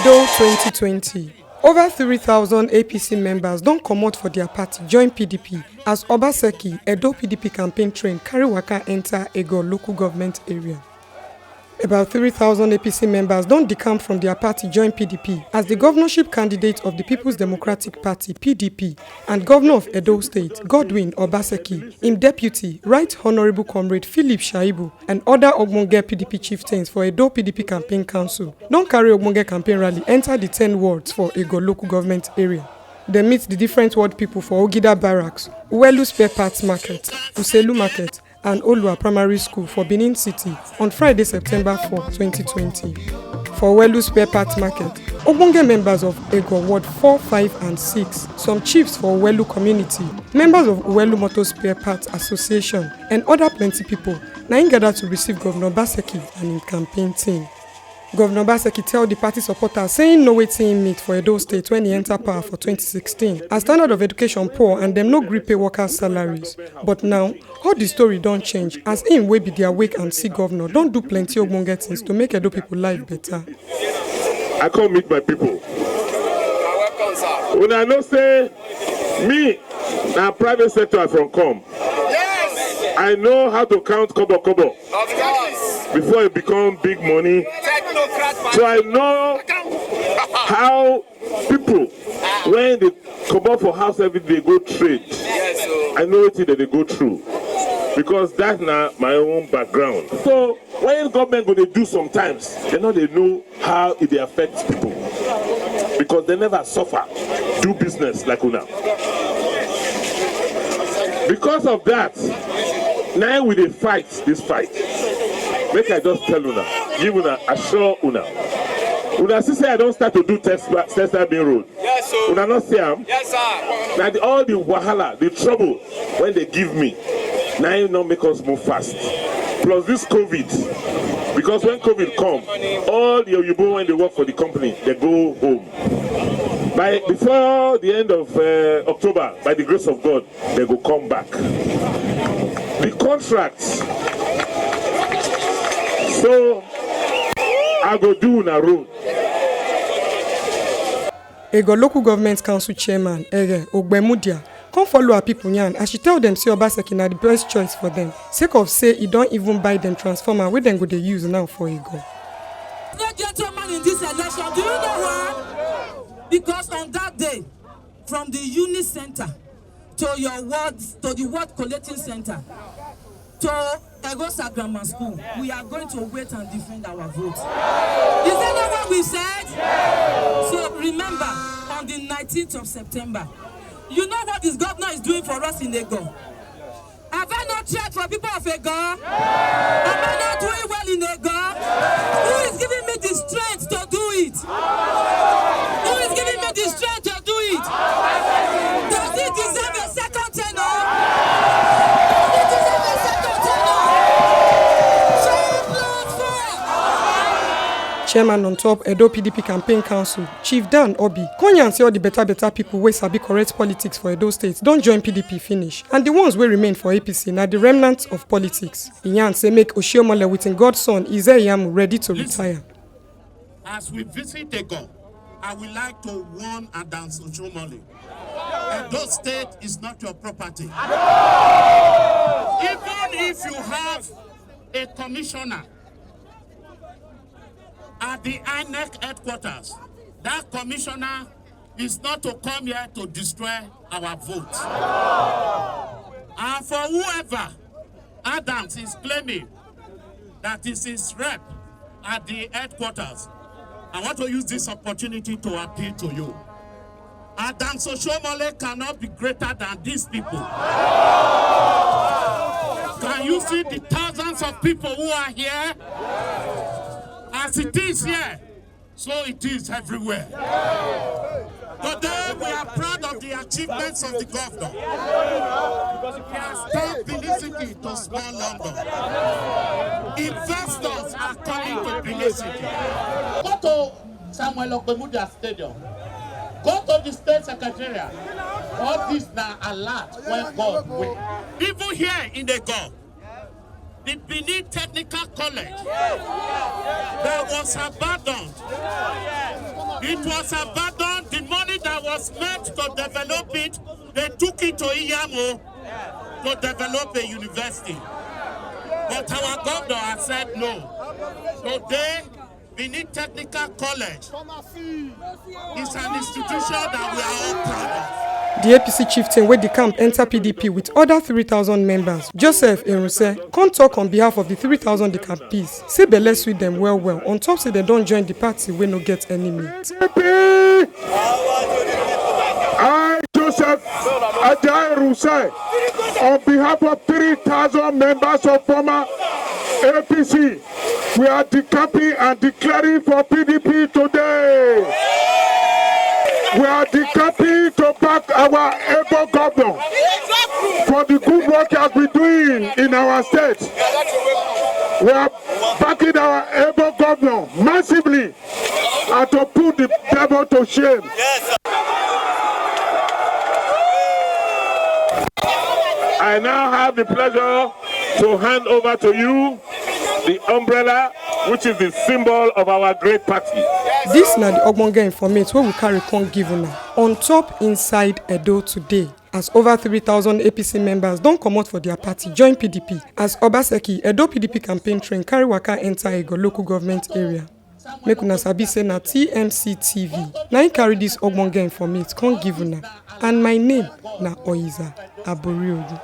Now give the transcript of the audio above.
Edo 2020. Over 3,000 APC members don't come out for their party join PDP as Obaseki, Edo PDP campaign train carry waka enter Ego local government area. About 3,000 APC members don't decamp from their party join PDP as the governorship candidate of the People's Democratic Party (PDP) and Governor of Edo State, Godwin Obaseki, im deputy, Right Honorable Comrade Philip Shaibu, and other Ogbonge PDP chieftains for Edo PDP Campaign Council don't carry Ogbonge campaign rally enter the 10 wards for Ego local government area. They meet the different ward people for Ogida Barracks, Uwelu Spare Parts Market, Uselu Market, and Olua Primary School for Benin City on Friday, September 4, 2020. For Uwelu Spare Parts Market, Ogbonge members of Ego Ward 4, 5, and 6, some chiefs for Uwelu community, members of Uwelu Motor Spare Parts Association, and other plenty people, now gathered to receive Governor Obaseki and his campaign team. Governor Obaseki tell the party supporters saying no waiting in meet for Edo State when he entered power for 2016. As standard of education poor and them no gree pay workers' salaries. But now, all the story don't change as him wey be their wake and see governor don't do plenty of ogbonge things to make Edo people life better. I come meet my people. When I know say me, na private sector from come. Yes. I know how to count kobo. Before it become big money. So I know how people, when they come up for house every day, go trade. I know it that they go through. Because that's not my own background. So when government go they do sometimes, they know how it affects people. Because they never suffer, do business like Una. Because of that, now we dey fight this fight. Make I just tell Una, give Una, assure Una. Una see say I don't start to do test being road. Yes, sir. Una not see am. Yes, sir. Now all the wahala, the trouble when they give me, now it not make us move fast. Plus this COVID, because when COVID come, all the Oyibo when they work for the company, they go home. Before the end of October, by the grace of God, they go come back. The contracts. So I go do na road. Ego local government council chairman Ege Ogbemudia come follow our people yan as she tell them say Obaseki na the best choice for them. Sake of say he don't even buy them transformer wey dem go dey use now for Ego. No gentleman in this election, do you know why? Because on that day, from the unit center to your ward, to the ward collecting center, to Egosa Grammar School, we are going to wait and defend our vote. Is that not what we said? Yes. So remember, on the 19th of September, you know what this governor is doing for us in Ego? Have I not tried for people of Ego? Yes. Am I not doing well in Ego? Yes. Who is giving me the strength to do it? Yes. Who is giving me the strength to do it? Yes. Does it deserve a second tenor? Yes. Does it deserve a second tenor? Yes. Chairman on top Edo PDP Campaign Council, Chief Dan Obi, Konyan say all the better people wey sabi correct politics for Edo State don't join PDP finish, and the ones wey remain for APC na the remnants of politics. Iyan say make Oshiomhole with him godson Ize-Iyamu ready to retire. As we visit Ego, I would like to warn Adams Oshiomhole. Edo State is not your property. Even if you have a commissioner at the INEC headquarters, that commissioner is not to come here to destroy our vote. And for whoever Adams is claiming that is his rep at the headquarters, I want to use this opportunity to appeal to you. Adams Oshiomhole cannot be greater than these people. Can you see the thousands of people who are here? As it is here, so it is everywhere. Today we are proud of the achievements of the governor. He has turned Benin City to small London. Investors are coming to Benin City. Go to Samuel Okpemudia Stadium. Go to the state secretariat. All this now alert when God will. Even here in the God, the Benin Technical College that was abandoned It was abandoned. The money that was meant to develop it, they took it to Iyamo to develop a university. But our governor has said no. Today, Benin Technical College is an institution that we are all proud of. The APC chieftain wey the camp enter PDP with other 3,000 members. Joseph Enruse come talk on behalf of the 3,000 the campees. Say belle sweet them well on top say they don't join the party wey no get any meat. I, Joseph Ajayi Enruse, on behalf of 3,000 members of former APC, we are decamping and declaring for PDP today. We are decamping to back our able governor for the good work he has been doing in our state. We are backing our able governor massively and to put the devil to shame. Yes, I now have the pleasure to hand over to you the umbrella, which is the symbol of our great party. This na the ogbonge informate wey we carry come give una on top inside Edo today. As over 3,000 APC members don comot for their party join PDP as Obaseki Edo PDP campaign train carry waka enter Ego local government area. Make una sabi say na TMC TV na im carry this ogbonge informate come give una, and my name na Oyiza Aboriodu.